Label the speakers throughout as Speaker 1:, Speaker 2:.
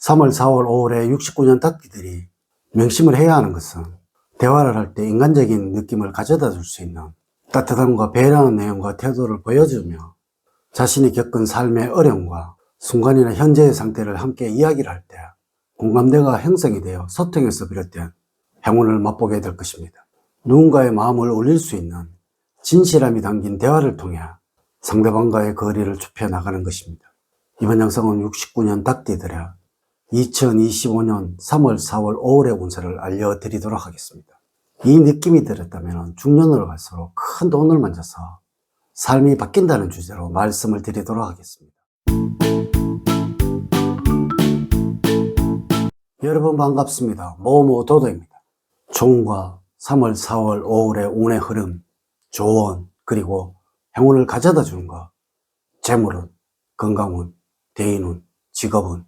Speaker 1: 3월, 4월, 5월에 69년 닭띠들이 명심을 해야 하는 것은 대화를 할 때 인간적인 느낌을 가져다 줄 수 있는 따뜻함과 배려하는 내용과 태도를 보여주며 자신이 겪은 삶의 어려움과 순간이나 현재의 상태를 함께 이야기를 할 때 공감대가 형성이 되어 소통에서 비롯된 행운을 맛보게 될 것입니다. 누군가의 마음을 울릴 수 있는 진실함이 담긴 대화를 통해 상대방과의 거리를 좁혀 나가는 것입니다. 이번 영상은 69년 닭띠들의 2025년 3월, 4월, 5월의 운세를 알려드리도록 하겠습니다. 이 느낌이 들었다면 중년으로 갈수록 큰 돈을 만져서 삶이 바뀐다는 주제로 말씀을 드리도록 하겠습니다. 여러분 반갑습니다. 모모도도입니다. 총과 3월, 4월, 5월의 운의 흐름, 조언, 그리고 행운을 가져다 주는 것, 재물운, 건강운, 대인운, 직업운,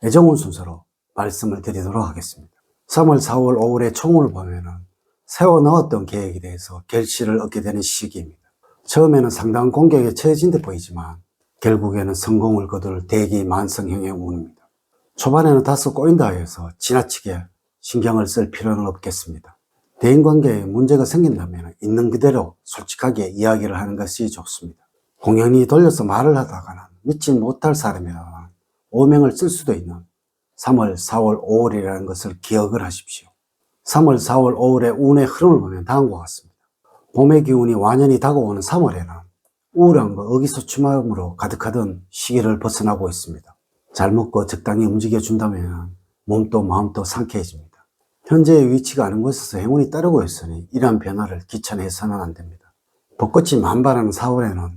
Speaker 1: 애정운 순서로 말씀을 드리도록 하겠습니다. 3월, 4월, 5월의 총운을 보면은 세워넣었던 계획에 대해서 결실을 얻게 되는 시기입니다. 처음에는 상당한 공격에 처해진 듯 보이지만 결국에는 성공을 거둘 대기만성형의 운입니다. 초반에는 다소 꼬인다 해서 지나치게 신경을 쓸 필요는 없겠습니다. 대인관계에 문제가 생긴다면 있는 그대로 솔직하게 이야기를 하는 것이 좋습니다. 공연히 돌려서 말을 하다가는 믿지 못할 사람이라는 오명을 쓸 수도 있는 3월, 4월, 5월이라는 것을 기억을 하십시오. 3월, 4월, 5월의 운의 흐름을 보면 다음과 같습니다. 봄의 기운이 완연히 다가오는 3월에는 우울함과 의기소침함으로 가득하던 시기를 벗어나고 있습니다. 잘 먹고 적당히 움직여준다면 몸도 마음도 상쾌해집니다. 현재의 위치가 아는 곳에서 행운이 따르고 있으니 이러한 변화를 귀찮아해서는 안 됩니다. 벚꽃이 만발하는 4월에는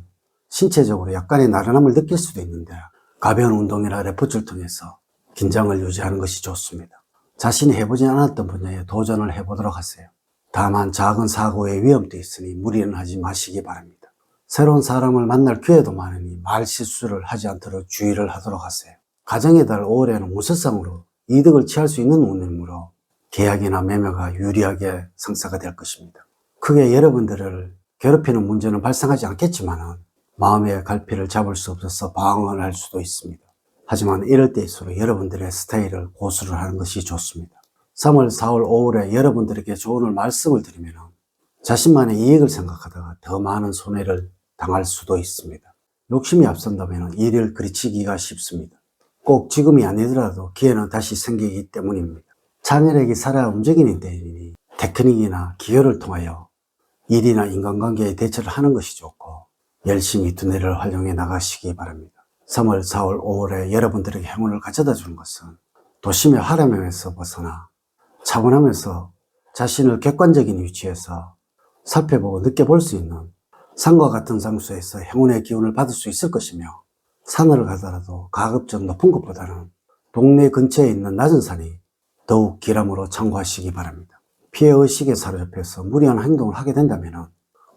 Speaker 1: 신체적으로 약간의 나른함을 느낄 수도 있는데 가벼운 운동이나 레포츠를 통해서 긴장을 유지하는 것이 좋습니다. 자신이 해보지 않았던 분야에 도전을 해보도록 하세요. 다만 작은 사고의 위험도 있으니 무리는 하지 마시기 바랍니다. 새로운 사람을 만날 기회도 많으니 말 실수를 하지 않도록 주의를 하도록 하세요. 가정의 달 5월에는 운세상으로 이득을 취할 수 있는 운이므로 계약이나 매매가 유리하게 성사가 될 것입니다. 크게 여러분들을 괴롭히는 문제는 발생하지 않겠지만 마음의 갈피를 잡을 수 없어서 방황을 할 수도 있습니다. 하지만 이럴 때일수록 여러분들의 스타일을 고수를 하는 것이 좋습니다. 3월, 4월, 5월에 여러분들에게 조언을 말씀을 드리면 자신만의 이익을 생각하다가 더 많은 손해를 당할 수도 있습니다. 욕심이 앞선다면 일을 그르치기가 쉽습니다. 꼭 지금이 아니더라도 기회는 다시 생기기 때문입니다. 창의력이 살아 움직이는 때이니 테크닉이나 기교를 통하여 일이나 인간관계에 대처를 하는 것이 좋고 열심히 두뇌를 활용해 나가시기 바랍니다. 3월, 4월, 5월에 여러분들에게 행운을 가져다 주는 것은 도심의 화려함에서 벗어나 차분하면서 자신을 객관적인 위치에서 살펴보고 느껴볼 수 있는 산과 같은 장소에서 행운의 기운을 받을 수 있을 것이며 산을 가더라도 가급적 높은 것보다는 동네 근처에 있는 낮은 산이 더욱 길함으로 참고하시기 바랍니다. 피해의식에 사로잡혀서 무리한 행동을 하게 된다면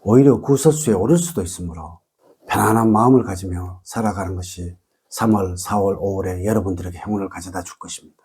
Speaker 1: 오히려 구설수에 오를 수도 있으므로 편안한 마음을 가지며 살아가는 것이 3월, 4월, 5월에 여러분들에게 행운을 가져다 줄 것입니다.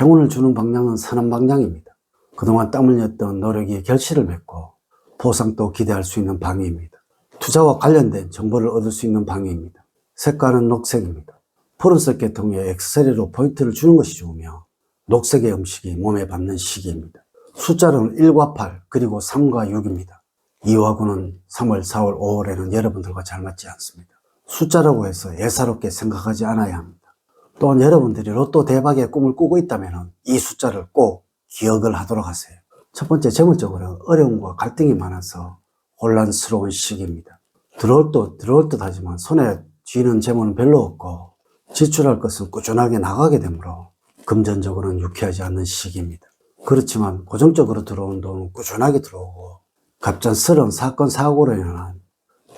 Speaker 1: 행운을 주는 방향은 선한 방향입니다. 그동안 땀 흘렸던 노력이 결실을 맺고 보상도 기대할 수 있는 방향입니다. 투자와 관련된 정보를 얻을 수 있는 방향입니다. 색깔은 녹색입니다. 푸른색 계통의 액세서리로 포인트를 주는 것이 좋으며 녹색의 음식이 몸에 받는 시기입니다. 숫자로는 1과 8 그리고 3과 6입니다. 2와 9는 3월, 4월, 5월에는 여러분들과 잘 맞지 않습니다. 숫자라고 해서 예사롭게 생각하지 않아야 합니다. 또한 여러분들이 로또 대박의 꿈을 꾸고 있다면 이 숫자를 꼭 기억을 하도록 하세요. 첫 번째, 재물적으로 어려움과 갈등이 많아서 혼란스러운 시기입니다. 들어올 듯 하지만 손에 쥐는 재물은 별로 없고 지출할 것은 꾸준하게 나가게 되므로 금전적으로는 유쾌하지 않는 시기입니다. 그렇지만 고정적으로 들어온 돈은 꾸준하게 들어오고 갑작스러운 사건 사고로 인한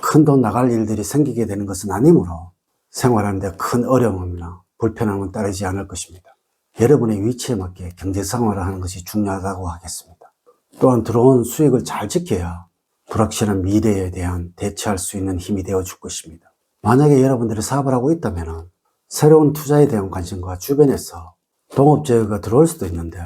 Speaker 1: 큰 돈 나갈 일들이 생기게 되는 것은 아니므로 생활하는 데 큰 어려움이나 불편함은 따르지 않을 것입니다. 여러분의 위치에 맞게 경제 생활을 하는 것이 중요하다고 하겠습니다. 또한 들어온 수익을 잘 지켜야 불확실한 미래에 대한 대처할 수 있는 힘이 되어 줄 것입니다. 만약에 여러분들이 사업을 하고 있다면 새로운 투자에 대한 관심과 주변에서 동업제가 들어올 수도 있는데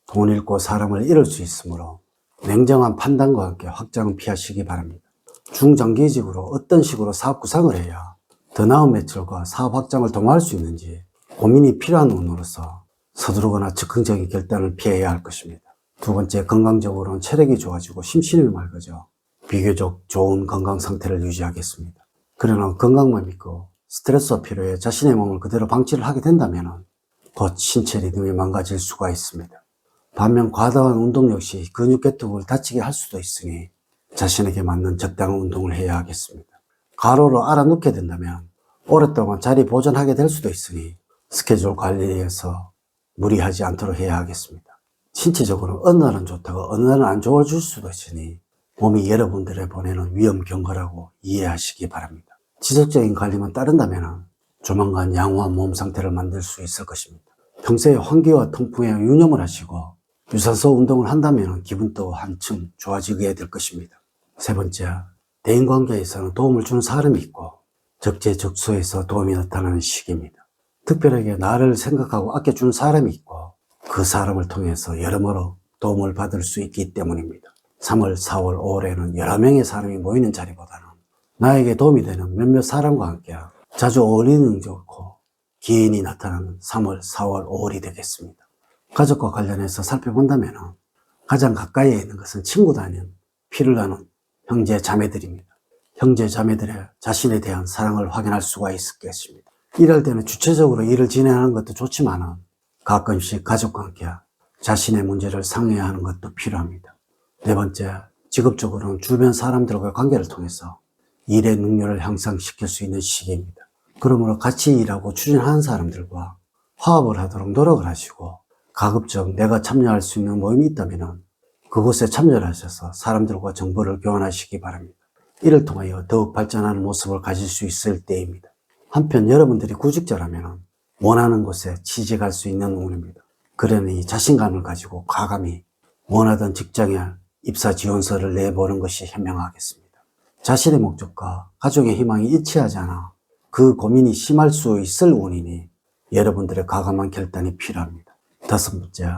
Speaker 1: 돈 잃고 사람을 잃을 수 있으므로 냉정한 판단과 함께 확장을 피하시기 바랍니다. 중장기적으로 어떤 식으로 사업 구상을 해야 더 나은 매출과 사업 확장을 도모할 수 있는지 고민이 필요한 운으로서 서두르거나 즉흥적인 결단을 피해야 할 것입니다. 두 번째, 건강적으로는 체력이 좋아지고 심신이 맑아져 비교적 좋은 건강 상태를 유지하겠습니다. 그러나 건강만 믿고 스트레스와 피로에 자신의 몸을 그대로 방치를 하게 된다면 곧 신체 리듬이 망가질 수가 있습니다. 반면 과다한 운동 역시 근육계통을 다치게 할 수도 있으니 자신에게 맞는 적당한 운동을 해야 하겠습니다. 가로로 알아놓게 된다면 오랫동안 자리 보존하게 될 수도 있으니 스케줄 관리에서 무리하지 않도록 해야 하겠습니다. 신체적으로 어느 날은 좋다가 어느 날은 안 좋아질 수도 있으니 몸이 여러분들의 보내는 위험 경고라고 이해하시기 바랍니다. 지속적인 관리만 따른다면 조만간 양호한 몸 상태를 만들 수 있을 것입니다. 평소에 환기와 통풍에 유념을 하시고 유산소 운동을 한다면 기분도 한층 좋아지게 될 것입니다. 세 번째, 대인관계에서는 도움을 주는 사람이 있고 적재적소에서 도움이 나타나는 시기입니다. 특별하게 나를 생각하고 아껴주는 사람이 있고 그 사람을 통해서 여러모로 도움을 받을 수 있기 때문입니다. 3월, 4월, 5월에는 여러 명의 사람이 모이는 자리보다는 나에게 도움이 되는 몇몇 사람과 함께 자주 어울리는 좋고 기인이 나타나는 3월, 4월, 5월이 되겠습니다. 가족과 관련해서 살펴본다면 가장 가까이에 있는 것은 친구도 아닌 피를 나눈 형제 자매들입니다. 형제 자매들의 자신에 대한 사랑을 확인할 수가 있을 것입니다. 일할 때는 주체적으로 일을 진행하는 것도 좋지만 가끔씩 가족과 함께 자신의 문제를 상의해야 하는 것도 필요합니다. 네 번째, 직업적으로는 주변 사람들과의 관계를 통해서 일의 능률을 향상시킬 수 있는 시기입니다. 그러므로 같이 일하고 추진하는 사람들과 화합을 하도록 노력을 하시고 가급적 내가 참여할 수 있는 모임이 있다면 그곳에 참여를 하셔서 사람들과 정보를 교환하시기 바랍니다. 이를 통하여 더욱 발전하는 모습을 가질 수 있을 때입니다. 한편 여러분들이 구직자라면 원하는 곳에 취직할 수 있는 운입니다. 그러니 자신감을 가지고 과감히 원하던 직장에 입사 지원서를 내보는 것이 현명하겠습니다. 자신의 목적과 가족의 희망이 일치하지 않아 그 고민이 심할 수 있을 운이니 여러분들의 과감한 결단이 필요합니다. 다섯 번째,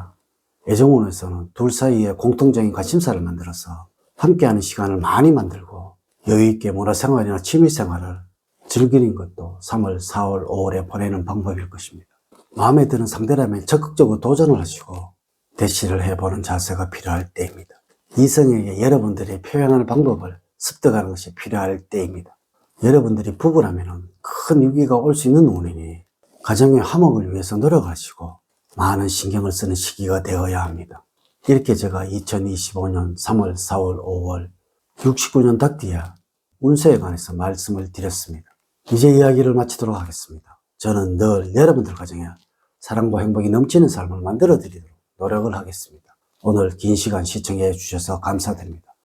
Speaker 1: 애정운에서는 둘 사이에 공통적인 관심사를 만들어서 함께하는 시간을 많이 만들고 여유있게 문화생활이나 취미생활을 즐기는 것도 3월, 4월, 5월에 보내는 방법일 것입니다. 마음에 드는 상대라면 적극적으로 도전을 하시고 대시를 해보는 자세가 필요할 때입니다. 이성에게 여러분들이 표현하는 방법을 습득하는 것이 필요할 때입니다. 여러분들이 부부라면 큰 위기가 올 수 있는 운이니 가정의 화목을 위해서 노력하시고 많은 신경을 쓰는 시기가 되어야 합니다. 이렇게 제가 2025년 3월, 4월, 5월 69년 닭띠야 운세에 관해서 말씀을 드렸습니다. 이제 이야기를 마치도록 하겠습니다. 저는 늘 여러분들 가정에 사랑과 행복이 넘치는 삶을 만들어 드리도록 노력을 하겠습니다. 오늘 긴 시간 시청해 주셔서 감사드립니다.